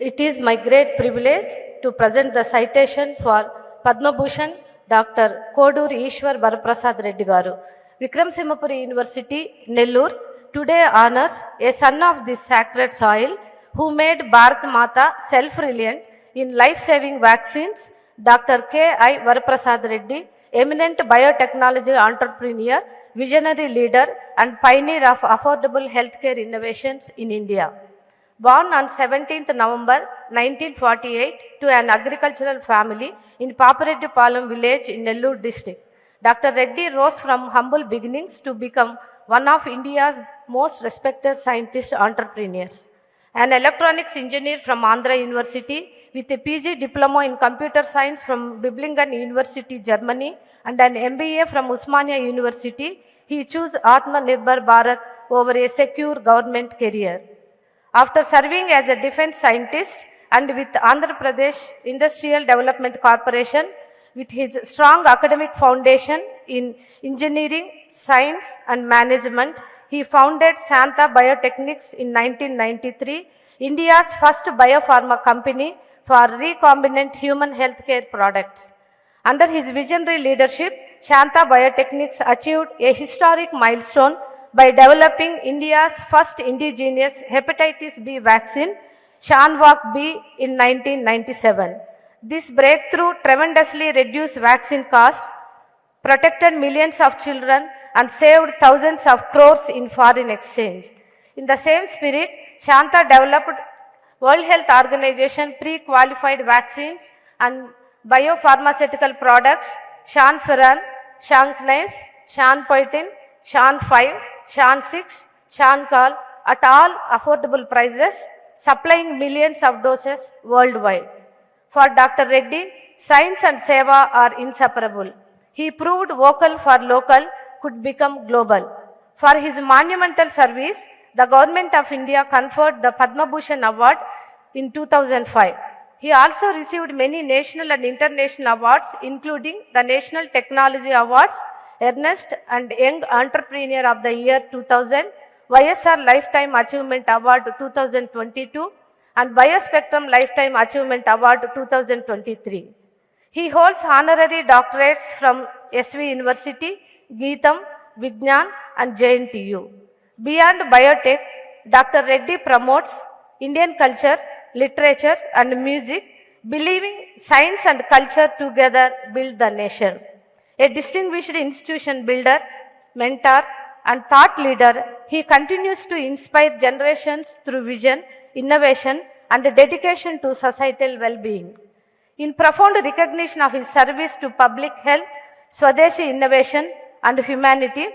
It is my great privilege to present the citation for Padma Bhushan Dr. Koduri Ishwar Varaprasad Reddy garu. Vikrama Simhapuri University, Nellore, today honors a son of this sacred soil who made Bharat Mata self-reliant in life-saving vaccines, Dr. K.I. Varaprasad Reddy, eminent biotechnology entrepreneur, visionary leader, and pioneer of affordable healthcare innovations in India. Born on 17th November 1948 to an agricultural family in Papareddypalam village in Nellore district, Dr. Reddy rose from humble beginnings to become one of India's most respected scientist entrepreneurs. An electronics engineer from Andhra University with a PG diploma in computer science from Biblingen University, Germany, and an MBA from Usmania University, he chose Atmanirbhar Bharat over a secure government career. After serving as a defense scientist and with Andhra Pradesh Industrial Development Corporation, with his strong academic foundation in engineering, science, and management, he founded Santa Biotechnics in 1993, India's first biopharma company for recombinant human healthcare products. Under his visionary leadership, Shanta Biotechnics achieved a historic milestone by developing India's first indigenous hepatitis B vaccine, Shanwalk B, in 1997. This breakthrough tremendously reduced vaccine cost, protected millions of children, and saved thousands of crores in foreign exchange. In the same spirit, Shanta developed World Health Organization pre-qualified vaccines and biopharmaceutical products, Shanfiran, Shanknase, Shanpoitin, Shan 5, Shan 6, Shankal at all affordable prices, supplying millions of doses worldwide. For Dr. Reddy, science and seva are inseparable. He proved vocal for local could become global. For his monumental service, the Government of India conferred the Padma Bhushan Award in 2005. He also received many national and international awards, including the National Technology Awards, Ernest and Young Entrepreneur of the Year 2000, YSR Lifetime Achievement Award 2022, and Biospectrum Lifetime Achievement Award 2023. He holds honorary doctorates from SV University, Geetam, Vignan, and JNTU. Beyond biotech, Dr. Reddy promotes Indian culture, literature, and music, believing science and culture together build the nation. A distinguished institution builder, mentor, and thought leader, he continues to inspire generations through vision, innovation, and dedication to societal well-being. In profound recognition of his service to public health, Swadeshi innovation, and humanity,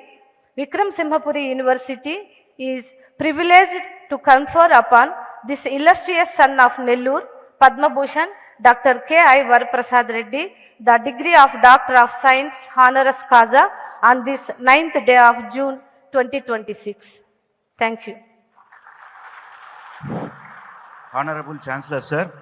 Vikrama Simhapuri University is privileged to confer upon this illustrious son of Nellore, Padma Bhushan, Dr. K.I. Varaprasad Reddy, the degree of Doctor of Science honoris causa on this 9th day of June 2026. Thank you. Honorable Chancellor, sir,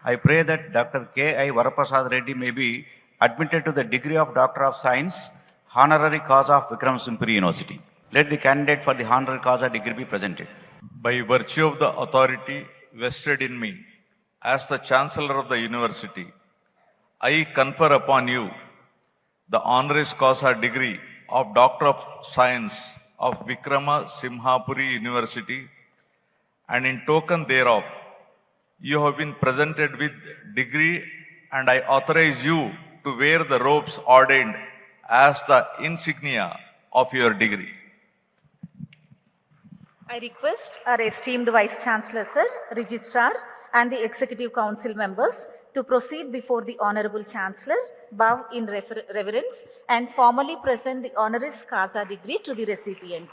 I pray that Dr. K.I. Varaprasad Reddy may be admitted to the degree of Doctor of Science, honorary causa of Vikrama Simhapuri University. Let the candidate for the honorary causa degree be presented. By virtue of the authority vested in me as the Chancellor of the University, I confer upon you the honoris causa degree of Doctor of Science of Vikrama Simhapuri University, and in token thereof, you have been presented with degree, and I authorize you to wear the robes ordained as the insignia of your degree. I request our esteemed Vice Chancellor, Sir, Registrar, and the Executive Council members to proceed before the Honorable Chancellor, bow in reverence, and formally present the honoris causa degree to the recipient.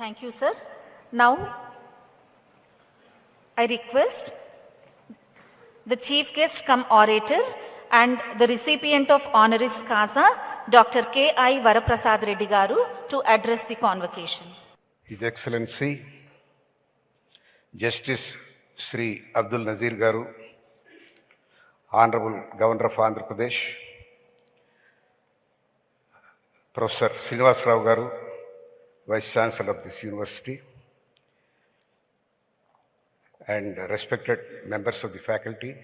Thank you, sir. Now, I request the chief guest cum orator and the recipient of honoris causa, Dr. K.I. Varaprasad Reddy garu, to address the convocation. His Excellency, Justice Sri Abdul Nazir garu, Honorable Governor of Andhra Pradesh, Professor Srinivas Rao garu, Vice Chancellor of this university, and respected members of the faculty,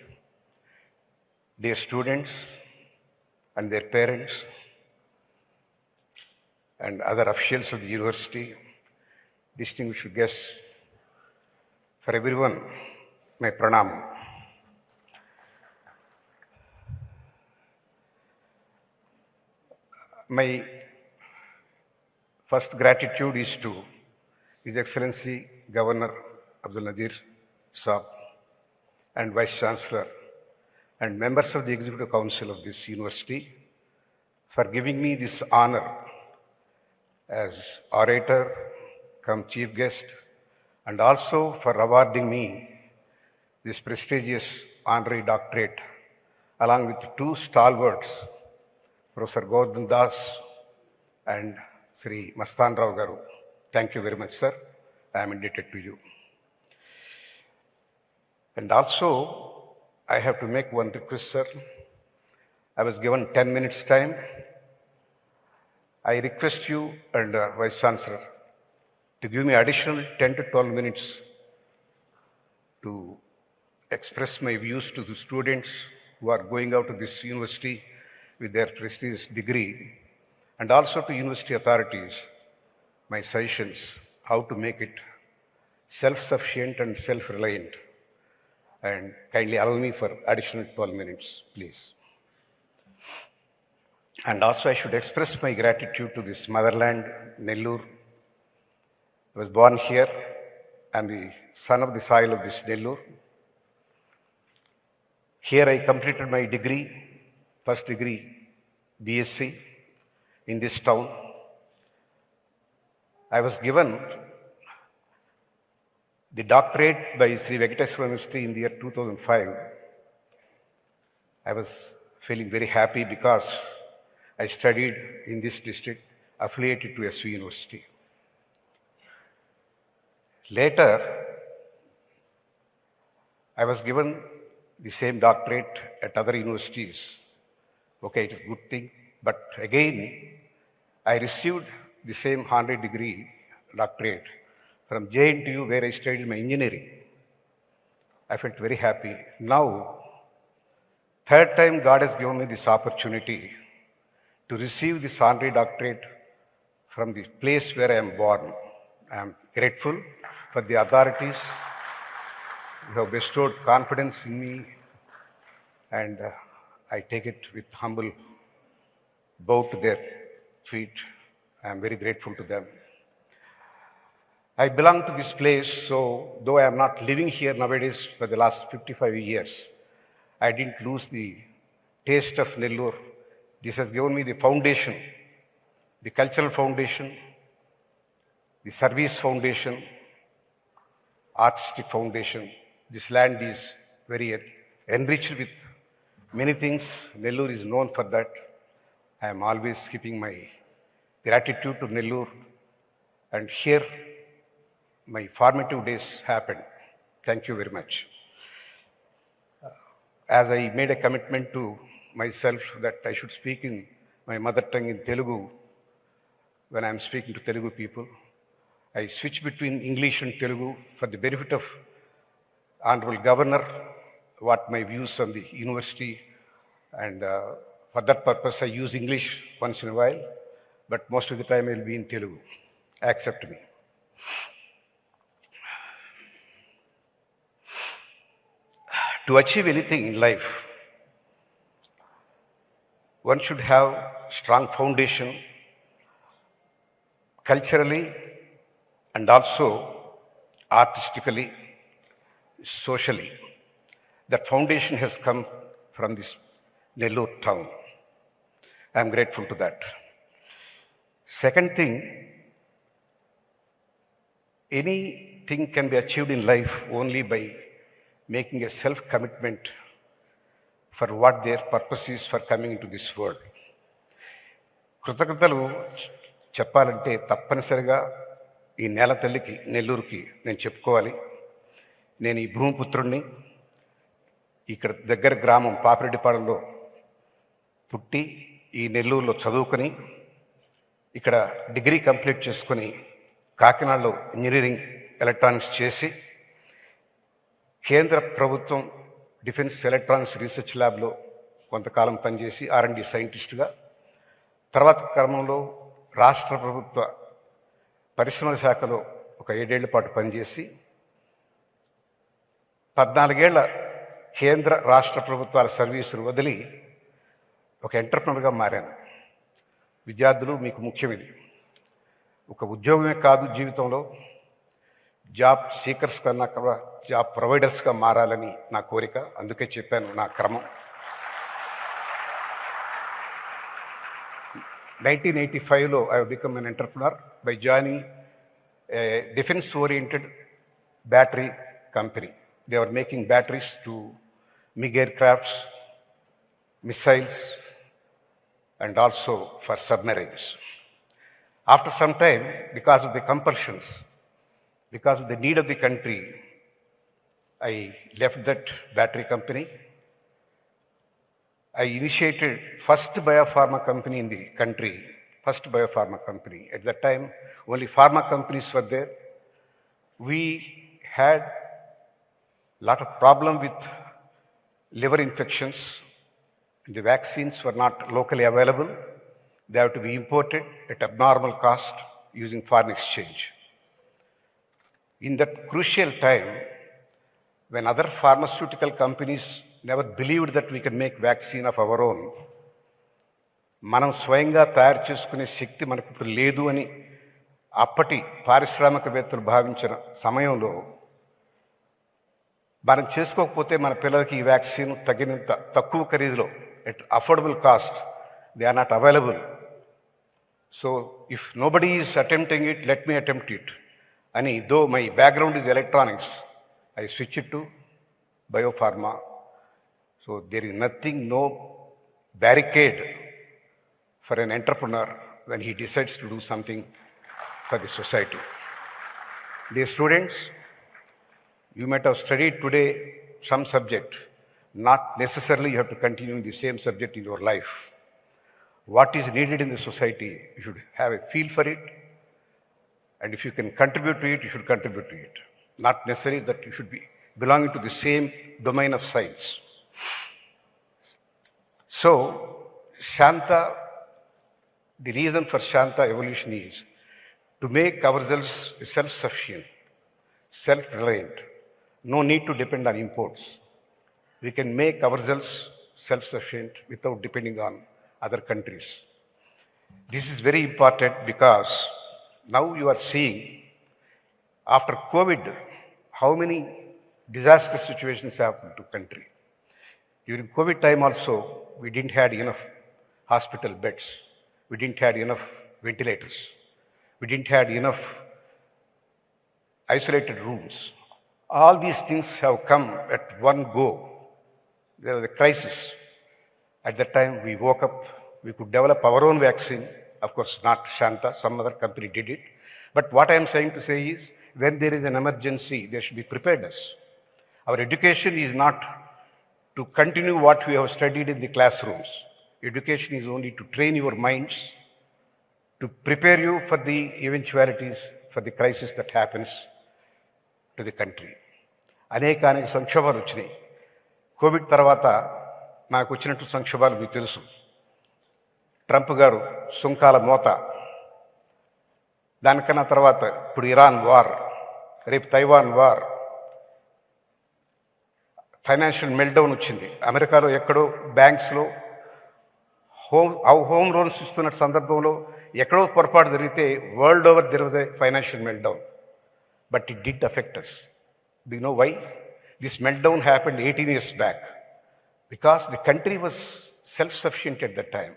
dear students and their parents, and other officials of the university, distinguished guests, for everyone, my pranam. My first gratitude is to His Excellency Governor Abdul Nazir Saab and Vice Chancellor and members of the Executive Council of this university for giving me this honor as orator come chief guest, and also for awarding me this prestigious honorary doctorate along with two stalwarts, Professor Govardhan Das and Sri Mastan Rao garu. Thank you very much, sir. I am indebted to you. And also, I have to make one request, sir. I was given 10 minutes time. I request you and Vice Chancellor to give me additional 10 to 12 minutes to express my views to the students who are going out of this university with their prestigious degree, and also to university authorities, my suggestions, how to make it self-sufficient and self-reliant. And kindly allow me for additional 12 minutes, please. And also I should express my gratitude to this motherland, Nellore. I was born here. I am the son of the soil of this Nellore. Here I completed my degree, first degree, BSc, in this town. I was given the doctorate by Sri Venkateswara University in the year 2005. I was feeling very happy because I studied in this district affiliated to SV University. Later, I was given the same doctorate at other universities. Okay, it is a good thing. But again, I received the same honorary degree, doctorate, from JNTU, where I studied my engineering. I felt very happy. Now, third time God has given me this opportunity to receive this honorary doctorate from the place where I am born. I am grateful for the authorities who have bestowed confidence in me, and I take it with humble bow to their feet. I am very grateful to them. I belong to this place, so though I am not living here nowadays for the last 55 years, I didn't lose the taste of Nellore. This has given me the foundation, the cultural foundation, the service foundation, artistic foundation. This land is very enriched with many things. Nellore is known for that. I am always keeping my gratitude to Nellore, and here my formative days happened. Thank you very much. As I made a commitment to myself that I should speak in my mother tongue in Telugu when I am speaking to Telugu people, I switch between English and Telugu for the benefit of Honorable Governor, what my views on the university, and for that purpose I use English once in a while, but most of the time I will be in Telugu. Accept me. To achieve anything in life, one should have strong foundation culturally and also artistically, socially. That foundation has come from this Nellore town. I am grateful to that. Second thing, anything can be achieved in life only by making a self-commitment for what their purpose is for coming into this world. కృతజ్ఞతలు చెప్పాలంటే తప్పనిసరిగా ఈ నేల తల్లికి, నెల్లూరుకి నేను చెప్పుకోవాలి. నేను ఈ భూమిపుత్రుణ్ణి. ఇక్కడ దగ్గర గ్రామం పాపిరెడ్డిపాలెంలో పుట్టి ఈ నెల్లూరులో చదువుకొని ఇక్కడ డిగ్రీ కంప్లీట్ చేసుకొని కాకినాడలో ఇంజనీరింగ్ ఎలక్ట్రానిక్స్ చేసి కేంద్ర ప్రభుత్వం డిఫెన్స్ ఎలక్ట్రానిక్స్ రీసెర్చ్ ల్యాబ్లో కొంతకాలం పనిచేసి R&D సైంటిస్టుగా, తర్వాత క్రమంలో రాష్ట్ర ప్రభుత్వ పరిశ్రమల శాఖలో ఒక 7 ఏళ్ల పాటు పనిచేసి 14 ఏళ్ల కేంద్ర రాష్ట్ర ప్రభుత్వాల సర్వీసులు వదిలి ఒక ఎంటర్ప్రెనర్గా మారాను. విద్యార్థులు మీకు ముఖ్యం ఇది. ఒక ఉద్యోగమే కాదు, జీవితంలో జాబ్ సీకర్స్ కన్నా కూడా జాబ్ ప్రొవైడర్స్గా మారాలని నా కోరిక. అందుకే చెప్పాను నా క్రమం. 1985లో I have become an entrepreneur by joining a defense-oriented battery company. They were making batteries to MiG aircrafts, missiles, and also for submarines. After some time, because of the compulsions, because of the need of the country, I left that battery company. I initiated first biopharma company in the country, first biopharma company. At that time, only pharma companies were there. We had a lot of problem with liver infections. The vaccines were not locally available. They have to be imported at abnormal cost using foreign exchange. In that crucial time, when other pharmaceutical companies never believed that we can make vaccine of our own, మనం స్వయంగా తయారు చేసుకునే శక్తి మనకు ఇప్పుడు లేదు అని అప్పటి పారిశ్రామికవేత్తలు భావించిన సమయంలో, మనం చేసుకోకపోతే మన పిల్లలకి ఈ వ్యాక్సిన్ తగినంత తక్కువ ఖరీదులో at affordable cost, they are not available. So if nobody is attempting it, let me attempt it. And though my background is electronics, I switch it to biopharma. So there is nothing, no barricade for an entrepreneur when he decides to do something for the society. Dear students, you might have studied today some subject. Not necessarily you have to continue in the same subject in your life. What is needed in the society, you should have a feel for it. And if you can contribute to it, you should contribute to it. Not necessarily that you should be belonging to the same domain of science. So, Shanta, the reason for Shanta evolution is to make ourselves self-sufficient, self-reliant. No need to depend on imports. We can make ourselves self-sufficient without depending on other countries. This is very important because now you are seeing, after COVID, how many disastrous situations happened to country. During COVID time also, we didn't have enough hospital beds. We didn't have enough ventilators. We didn't have enough isolated rooms. All these things have come at one go. There was a crisis. At that time, we woke up. We could develop our own vaccine. Of course, not Shanta. Some other company did it. But what I am saying to say is, when there is an emergency, there should be preparedness. Our education is not to continue what we have studied in the classrooms. Education is only to train your minds, to prepare you for the eventualities, for the crisis that happens to the country. అనేక సంక్షోభాలు వచ్చినాయి. Covid తర్వాత నాకు వచ్చినట్టు సంక్షోభాలు మీకు తెలుసు. Trump గారు సుంకాల మోత, దానికన్నా తర్వాత ఇప్పుడు ఇరాన్ వార్, రేపు తైవాన్ వార్, ఫైనాన్షియల్ మెల్ట్డౌన్ వచ్చింది. అమెరికాలో ఎక్కడో బ్యాంక్స్లో హోమ్ లోన్స్ ఇస్తున్న సందర్భంలో ఎక్కడో పొరపాటు జరిగితే world over there was a financial meltdown. But it did affect us. Do you know why? This meltdown happened 18 years back. Because the country was self-sufficient at that time.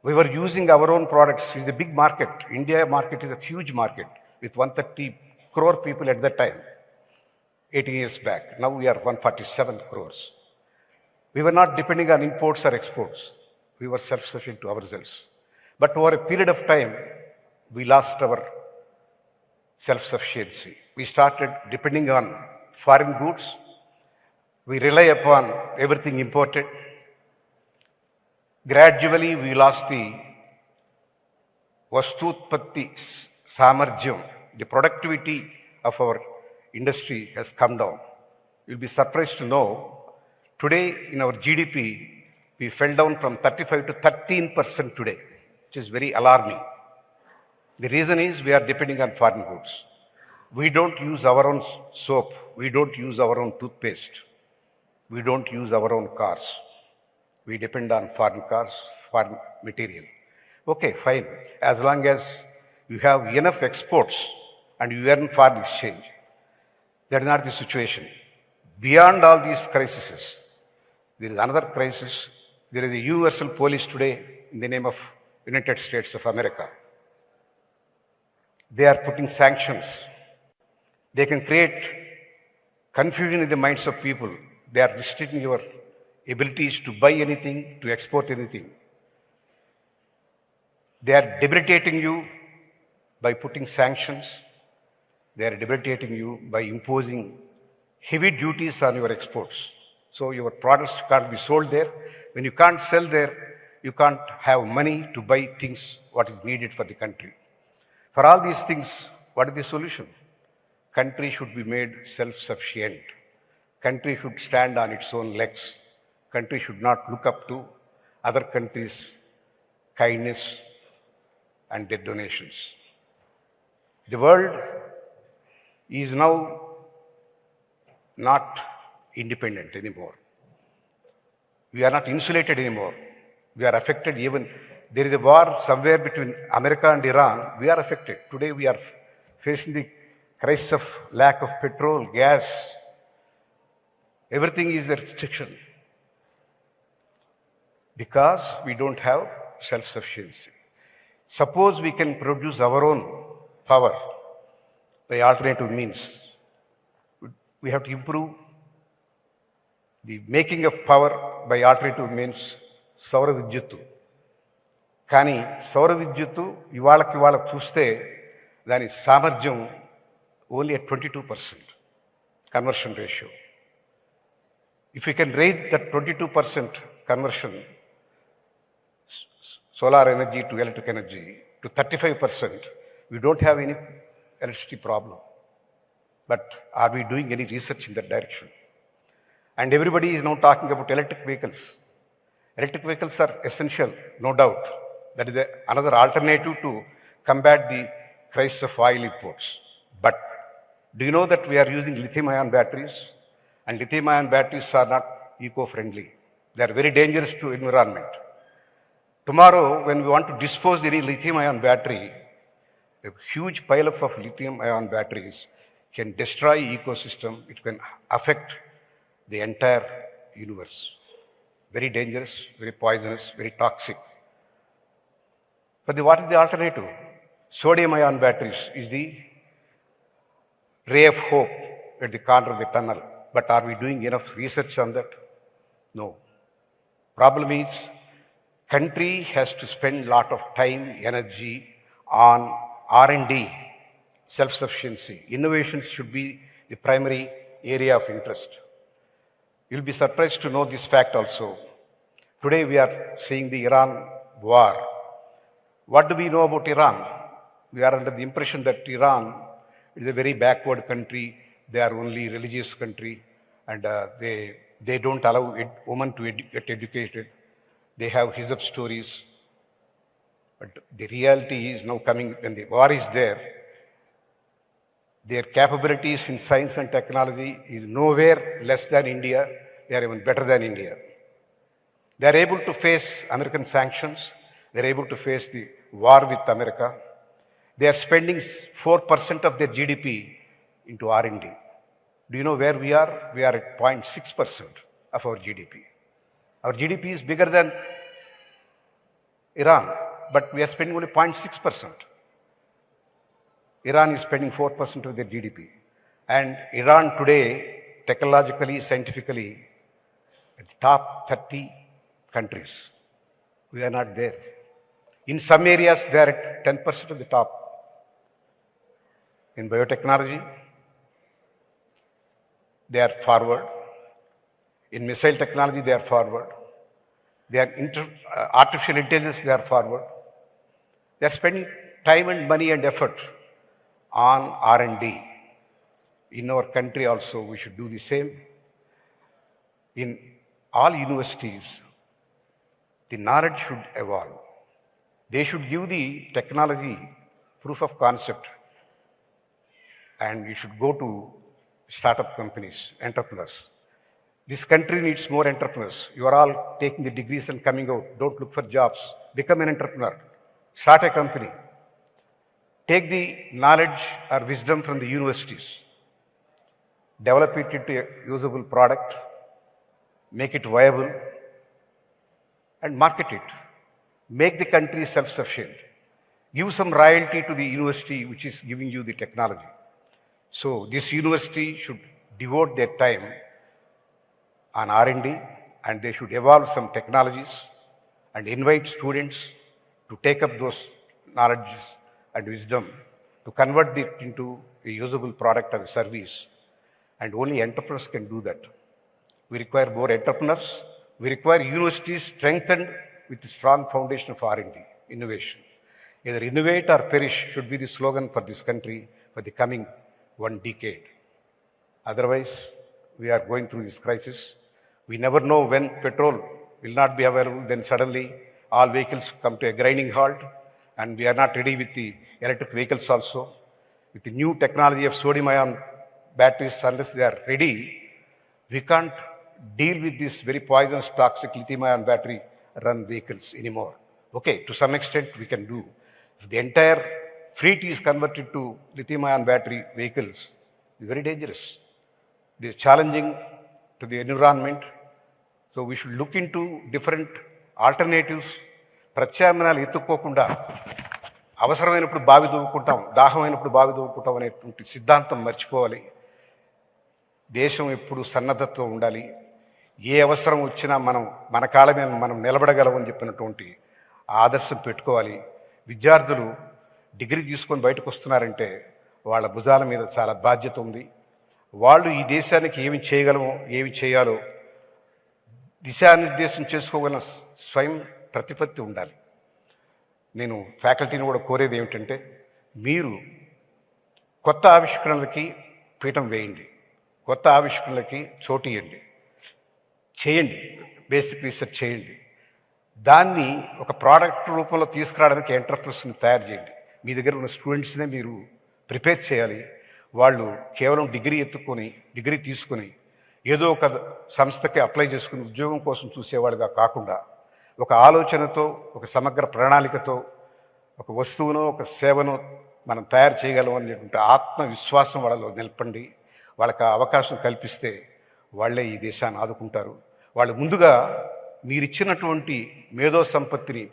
We were using our own products. It's a big market. India market is a huge market with 130 crore people at that time, 18 years back. Now we are 147 crores. We were not depending on imports or exports. We were self-sufficient to ourselves. But over a period of time, we lost our self-sufficiency. We started depending on foreign goods. We rely upon everything imported. Gradually, we lost the Vastutpatti Samarjyam. The productivity of our industry has come down. You'll be surprised to know, today in our GDP, we fell down from 35 to 13% today, which is very alarming. The reason is we are depending on foreign goods. We don't use our own soap. We don't use our own toothpaste. We don't use our own cars. We depend on foreign cars, foreign material. Okay, fine. As long as you have enough exports and you earn foreign exchange. That is not the situation. Beyond all these crises, there is another crisis. There is a universal police today in the name of United States of America. They are putting sanctions. They can create confusion in the minds of people. They are restricting your abilities to buy anything, to export anything. They are debilitating you by putting sanctions. They are debilitating you by imposing heavy duties on your exports. So your products can't be sold there. When you can't sell there, you can't have money to buy things what is needed for the country. For all these things, what is the solution? Country should be made self-sufficient. Country should stand on its own legs. Country should not look up to other countries' kindness and their donations. The world is now not independent anymore. We are not insulated anymore. We are affected even. There is a war somewhere between America and Iran. We are affected. Today we are facing the crisis of lack of petrol, gas. Everything is a restriction because we don't have self-sufficiency. Suppose we can produce our own power by alternative means. We have to improve the making of power by alternative means, Saura Vidyuttu. కానీ సౌర విద్యుత్తు ఇవాళకి వాళ్ళకి చూస్తే దాని సామర్థ్యం only at 22% conversion ratio. If we can raise that 22% conversion, solar energy to electric energy, to 35%, we don't have any electricity problem. But are we doing any research in that direction? And everybody is now talking about electric vehicles. Electric vehicles are essential, no doubt. That is another alternative to combat the crisis of oil imports. But do you know that we are using lithium-ion batteries? And lithium-ion batteries are not eco-friendly. They are very dangerous to environment. Tomorrow, when we want to dispose any lithium-ion battery, a huge pile-up of lithium-ion batteries can destroy ecosystem. It can affect the entire universe. Very dangerous, very poisonous, very toxic. But what is the alternative? Sodium-ion batteries is the ray of hope at the corner of the tunnel. But are we doing enough research on that? No. Problem is, country has to spend a lot of time, energy on R&D, self-sufficiency. Innovations should be the primary area of interest. You'll be surprised to know this fact also. Today we are seeing the Iran war. What do we know about Iran? We are under the impression that Iran is a very backward country. They are only religious country and they don't allow women to get educated. They have hijab stories. But the reality is now coming when the war is there. Their capabilities in science and technology is nowhere less than India. They are even better than India. They are able to face American sanctions. They are able to face the war with America. They are spending 4% of their GDP into R&D. Do you know where we are? We are at 0.6% of our GDP. Our GDP is bigger than Iran, but we are spending only 0.6%. Iran is spending 4% of their GDP. And Iran today, technologically, scientifically, at the top 30 countries. We are not there. In some areas, they are at 10% of the top. In biotechnology, they are forward. In missile technology, they are forward. They are artificial intelligence, they are forward. They are spending time and money and effort on R&D. In our country also, we should do the same. In all universities, the knowledge should evolve. They should give the technology proof of concept, and you should go to startup companies, entrepreneurs. This country needs more entrepreneurs. You are all taking the degrees and coming out. Don't look for jobs. Become an entrepreneur. Start a company. Take the knowledge or wisdom from the universities. Develop it into a usable product. Make it viable. And market it. Make the country self-sufficient. Give some royalty to the university which is giving you the technology. So this university should devote their time on R&D, and they should evolve some technologies and invite students to take up those knowledges and wisdom to convert it into a usable product or a service. And only entrepreneurs can do that. We require more entrepreneurs. We require universities strengthened with a strong foundation of R&D, innovation. Either innovate or perish should be the slogan for this country for the coming 1 decade. Otherwise, we are going through this crisis. We never know when petrol will not be available, then suddenly all vehicles come to a grinding halt, and we are not ready with the electric vehicles also. With the new technology of sodium-ion batteries, unless they are ready, we can't deal with this very poisonous, toxic lithium-ion battery-run vehicles anymore. Okay, to some extent we can do. If the entire fleet is converted to lithium-ion battery vehicles, it's very dangerous. It is challenging to the environment. So we should look into different alternatives. ప్రత్యామ్నాయాలు ఎత్తుక్కోకుండా అవసరమైనప్పుడు బావి దూకుంటాం, దాహమైనప్పుడు బావి దూకుంటాం అనేటువంటి సిద్ధాంతం మర్చిపోవాలి. దేశం ఎప్పుడు సన్నద్ధతో ఉండాలి. ఏ అవసరం వచ్చినా మన కాళ్ళ మీద మనం నిలబడగలమని చెప్పినటువంటి ఆదర్శం పెట్టుకోవాలి. విద్యార్థులు డిగ్రీ తీసుకొని బయటకు వస్తున్నారంటే వాళ్ళ భుజాల మీద చాలా బాధ్యత ఉంది. వాళ్ళు ఈ దేశానికి ఏమి చేయగలమో, ఏమి చేయాలో దిశానిర్దేశం చేసుకోగల స్వయం ప్రతిపత్తి ఉండాలి. నేను ఫ్యాకల్టీని కూడా కోరేది ఏమిటంటే, మీరు కొత్త ఆవిష్కరణలకి పీఠం వేయండి, కొత్త ఆవిష్కరణలకి చోటు ఇవ్వండి, చేయండి, బేసిక్ రీసెర్చ్ చేయండి. దాన్ని ఒక ప్రోడక్ట్ రూపంలో తీసుకురావడానికి ఎంటర్ప్రెన్యూర్స్ని తయారు చేయండి. మీ దగ్గర ఉన్న స్టూడెంట్స్నే మీరు ప్రిపేర్ చేయాలి. వాళ్ళు కేవలం డిగ్రీ తీసుకొని ఏదో ఒక సంస్థకి అప్లై చేసుకుని ఉద్యోగం కోసం చూసేవాళ్ళుగా కాకుండా ఒక ఆలోచనతో, ఒక సమగ్ర ప్రణాళికతో ఒక వస్తువునో ఒక సేవనో మనం తయారు చేయగలం అనేటువంటి ఆత్మవిశ్వాసం వాళ్ళలో నిలపండి. వాళ్ళకి అవకాశం కల్పిస్తే వాళ్ళే ఈ దేశాన్ని ఆదుకుంటారు. వాళ్ళు ముందుగా మీరిచ్చినటువంటి మేధో సంపత్తిని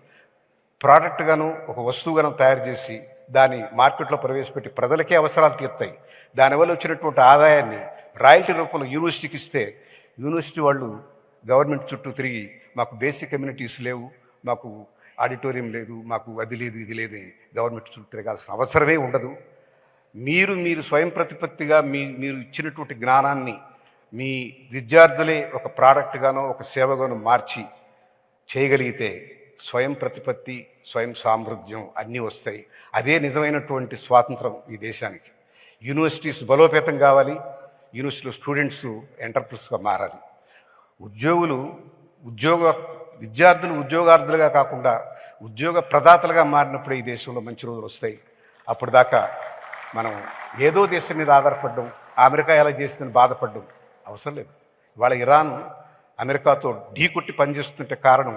ప్రోడక్ట్గాను ఒక వస్తువుగాను తయారు చేసి దాన్ని మార్కెట్లో ప్రవేశపెట్టి ప్రజలకే అవసరాలు తీరుతాయి. దానివల్ల వచ్చినటువంటి ఆదాయాన్ని రాయల్టీ రూపంలో యూనివర్సిటీకి ఇస్తే యూనివర్సిటీ వాళ్ళు గవర్నమెంట్ చుట్టూ తిరిగి మాకు బేసిక్ కమ్యూనిటీస్ లేవు, మాకు ఆడిటోరియం లేదు, మాకు అది లేదు, ఇది లేదు, గవర్నమెంట్ చుట్టూ తిరగాల్సిన అవసరమే ఉండదు. మీరు స్వయం ప్రతిపత్తిగా మీరు ఇచ్చినటువంటి జ్ఞానాన్ని మీ విద్యార్థులే ఒక ప్రోడక్ట్గానో ఒక సేవగానో మార్చి చేయగలిగితే స్వయం ప్రతిపత్తి, స్వయం సామర్థ్యం అన్నీ వస్తాయి. అదే నిజమైనటువంటి స్వాతంత్రం ఈ దేశానికి. యూనివర్సిటీస్ బలోపేతం కావాలి. యూనివర్సిటీలో స్టూడెంట్స్ ఎంటర్ప్రెన్యూర్స్గా మారాలి. విద్యార్థులు ఉద్యోగార్థులుగా కాకుండా ఉద్యోగ ప్రదాతలుగా మారినప్పుడే ఈ దేశంలో మంచి రోజులు వస్తాయి. అప్పుడు దాకా మనం ఏదో దేశం మీద ఆధారపడడం, అమెరికా ఎలా చేస్తుందని బాధపడడం అవసరం లేదు. ఇవాళ ఇరాన్ అమెరికాతో ఢీకొట్టి పనిచేస్తుంటే కారణం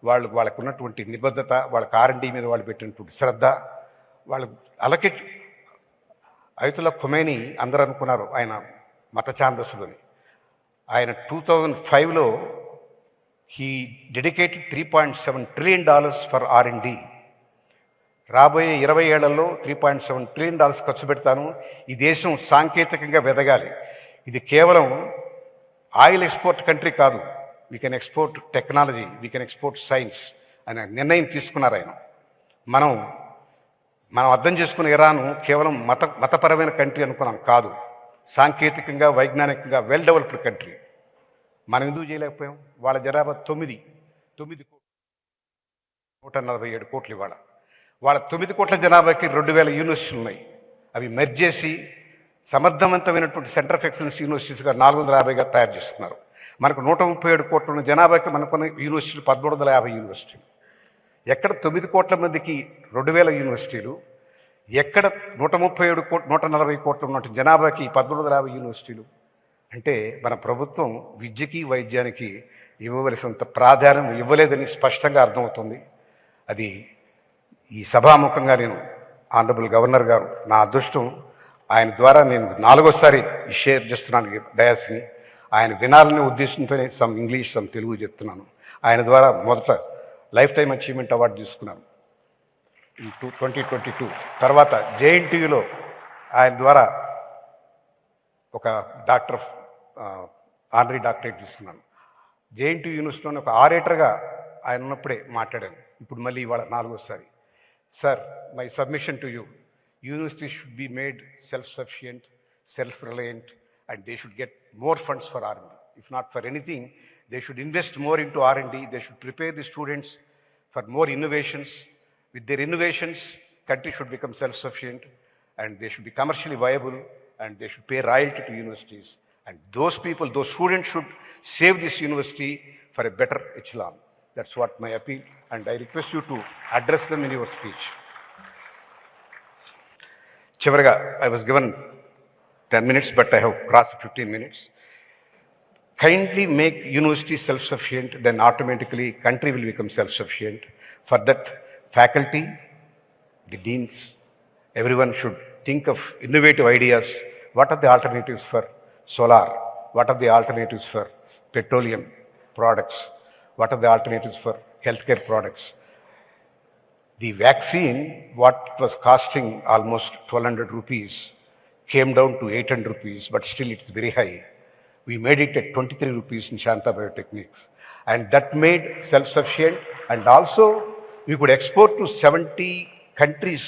వాళ్ళకు ఉన్నటువంటి నిబద్ధత, వాళ్ళ R&D మీద వాళ్ళు పెట్టినటువంటి శ్రద్ధ. వాళ్ళకు అయతుల్లా ఖొమైనీ అందరూ అనుకున్నారు ఆయన మత ఛాందస్సులని. ఆయన 2005లో he dedicated $3.7 trillion for R&D. రాబోయే 20 ఏళ్లలో $3.7 trillion ఖర్చు పెడతాను. ఈ దేశం సాంకేతికంగా వెదగాలి. ఇది కేవలం ఆయిల్ ఎక్స్పోర్ట్ కంట్రీ కాదు, we can export technology, we can export science అనే నిర్ణయం తీసుకున్నారు ఆయన. మనం అర్థం చేసుకున్న ఇరాన్ కేవలం మతపరమైన కంట్రీ అనుకున్నాం, కాదు. సాంకేతికంగా, వైజ్ఞానికంగా వెల్ డెవలప్డ్ కంట్రీ. మనం ఎందుకు చేయలేకపోయాం? వాళ్ళ జనాభా 147 కోట్లు ఇవాళ. వాళ్ళ 9 కోట్ల జనాభాకి 2000 యూనివర్సిటీలు ఉన్నాయి. అవి మెర్జ్ చేసి సమర్థవంతమైనటువంటి సెంటర్ ఆఫ్ ఎక్సలెన్స్ యూనివర్సిటీస్గా 450గా తయారు చేస్తున్నారు. మనకు 137 కోట్ల ఉన్న జనాభాకి మనకున్న యూనివర్సిటీలు 1350 యూనివర్సిటీలు. ఎక్కడ 9 కోట్ల మందికి 2000 యూనివర్సిటీలు, ఎక్కడ 140 కోట్ల ఉన్నటువంటి జనాభాకి 1350 యూనివర్సిటీలు? అంటే మన ప్రభుత్వం విద్యకి, వైద్యానికి ఇవ్వవలసినంత ప్రాధాన్యం ఇవ్వలేదని స్పష్టంగా అర్థమవుతుంది. అది ఈ సభాముఖంగా నేను ఆనరబుల్ గవర్నర్ గారు, నా అదృష్టం, ఆయన ద్వారా నేను 4వసారి షేర్ చేస్తున్నాను డయాస్ని. ఆయన వినాలనే ఉద్దేశంతోనే సమ్ ఇంగ్లీష్, సమ్ తెలుగు చెప్తున్నాను. ఆయన ద్వారా మొదట లైఫ్ టైమ్ అచీవ్మెంట్ అవార్డు తీసుకున్నాను ఈ 2022. తర్వాత జేఎన్టీయూలో ఆయన ద్వారా ఒక ఆనరీ డాక్టరేట్ తీసుకున్నాను. జేఎన్టీయూ యూనివర్సిటీలోని ఒక ఆరేటర్గా ఆయన ఉన్నప్పుడే మాట్లాడాను. ఇప్పుడు మళ్ళీ ఇవాళ 4వసారి. Sir, my submission to you, universities should be made self-sufficient, self-reliant, and they should get more funds for R&D. If not for anything, they should invest more into R&D. They should prepare the students for more innovations. With their innovations, country should become self-sufficient, and they should be commercially viable, and they should pay royalty to universities. And those people, those students should save this university for a better echelon. That's what my appeal, and I request you to address them in your speech. చివరిగా, I was given 10 minutes, but I have crossed 15 minutes. Kindly make university self-sufficient, then automatically country will become self-sufficient. For that, faculty, the deans, everyone should think of innovative ideas. What are the alternatives for solar? What are the alternatives for petroleum products? What are the alternatives for healthcare products? The vaccine, what was costing almost 1,200 rupees, came down to 800 rupees, but still it is very high. We made it at 23 rupees in Shanta Biotechnics. And that made self-sufficient, and also we could export to 70 countries.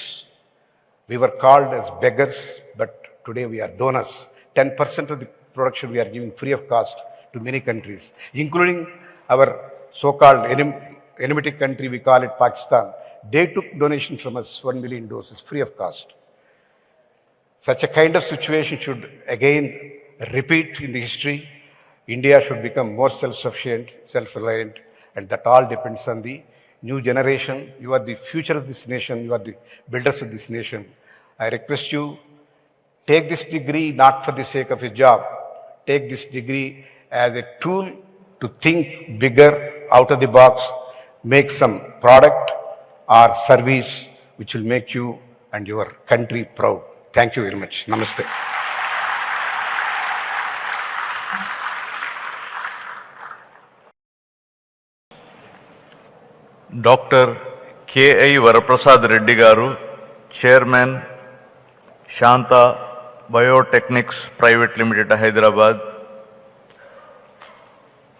We were called as beggars, but today we are donors. 10% of the production we are giving free of cost to many countries, including our so-called enemitic country, we call it Pakistan. They took donation from us, 1 million doses, free of cost. Such a kind of situation should again repeat in the history. India should become more self-sufficient, self-reliant, and that all depends on the new generation. You are the future of this nation. You are the builders of this nation. I request you, take this degree not for the sake of a job. Take this degree as a tool to think bigger, out of the box, make some product or service which will make you and your country proud. Thank you very much. Namaste. Dr. K.I. Varaprasad Reddy garu, Chairman, Shanta Biotechnics Private Limited, Hyderabad.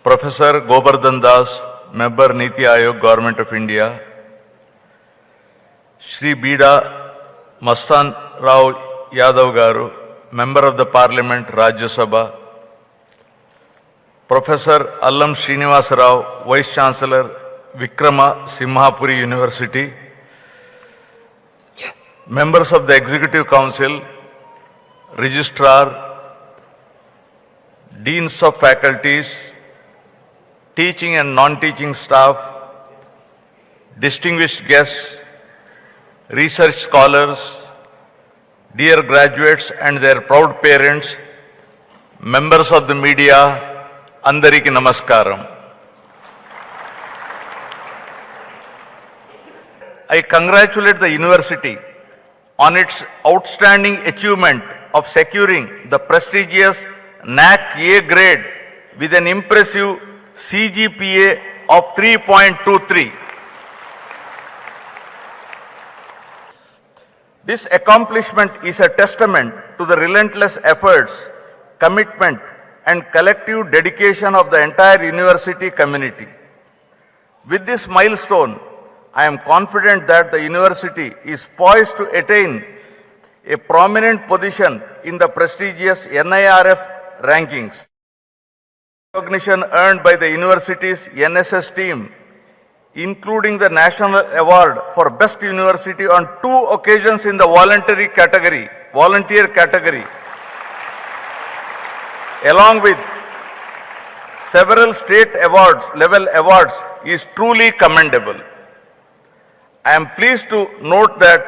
Professor Gobardhan Das, Member Niti Ayog, Government of India. Shri Bida Mastan Rao Yadav garu, Member of the Parliament, Rajya Sabha. Professor Allam Srinivas Rao, Vice Chancellor, Vikrama Simhapuri University. Members of the Executive Council, Registrar, Deans of Faculties, teaching and non-teaching staff, distinguished guests, research scholars, dear graduates and their proud parents, members of the media, Andariki Namaskaram. I congratulate the university on its outstanding achievement of securing the prestigious NAC A grade with an impressive CGPA of 3.23. This accomplishment is a testament to the relentless efforts, commitment, and collective dedication of the entire university community. With this milestone, I am confident that the university is poised to attain a prominent position in the prestigious NIRF rankings. Recognition earned by the university's NSS team, including the National Award for Best University on 2 occasions in the volunteer category, along with several state level awards, is truly commendable. I am pleased to note that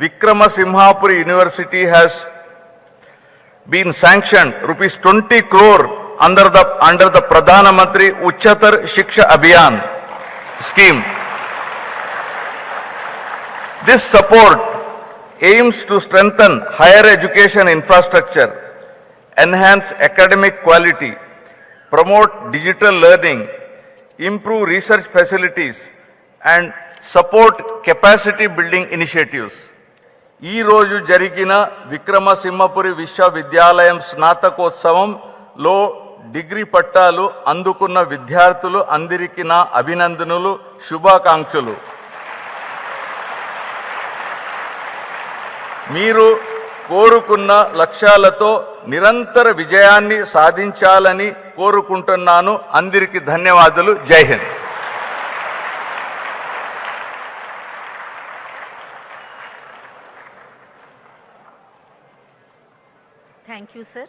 Vikrama Simhapuri University has been sanctioned rupees 20 crore under the Pradhana Mantri Uchatar Shiksha Abhiyan scheme. This support aims to strengthen higher education infrastructure, enhance academic quality, promote digital learning, improve research facilities, and support capacity building initiatives. ఈ రోజు జరిగిన విక్రమ సింహపురి విశ్వవిద్యాలయం స్నాతకోత్సవంలో degree పట్టాలు అందుకున్న విద్యార్థులు అందరికీ నా అభినందనలు, శుభాకాంక్షలు. మీరు కోరుకున్న లక్ష్యాలతో నిరంతర విజయాన్ని సాధించాలని కోరుకుంటున్నాను. అందరికీ ధన్యవాదాలు. జై హింద్. Thank you, sir.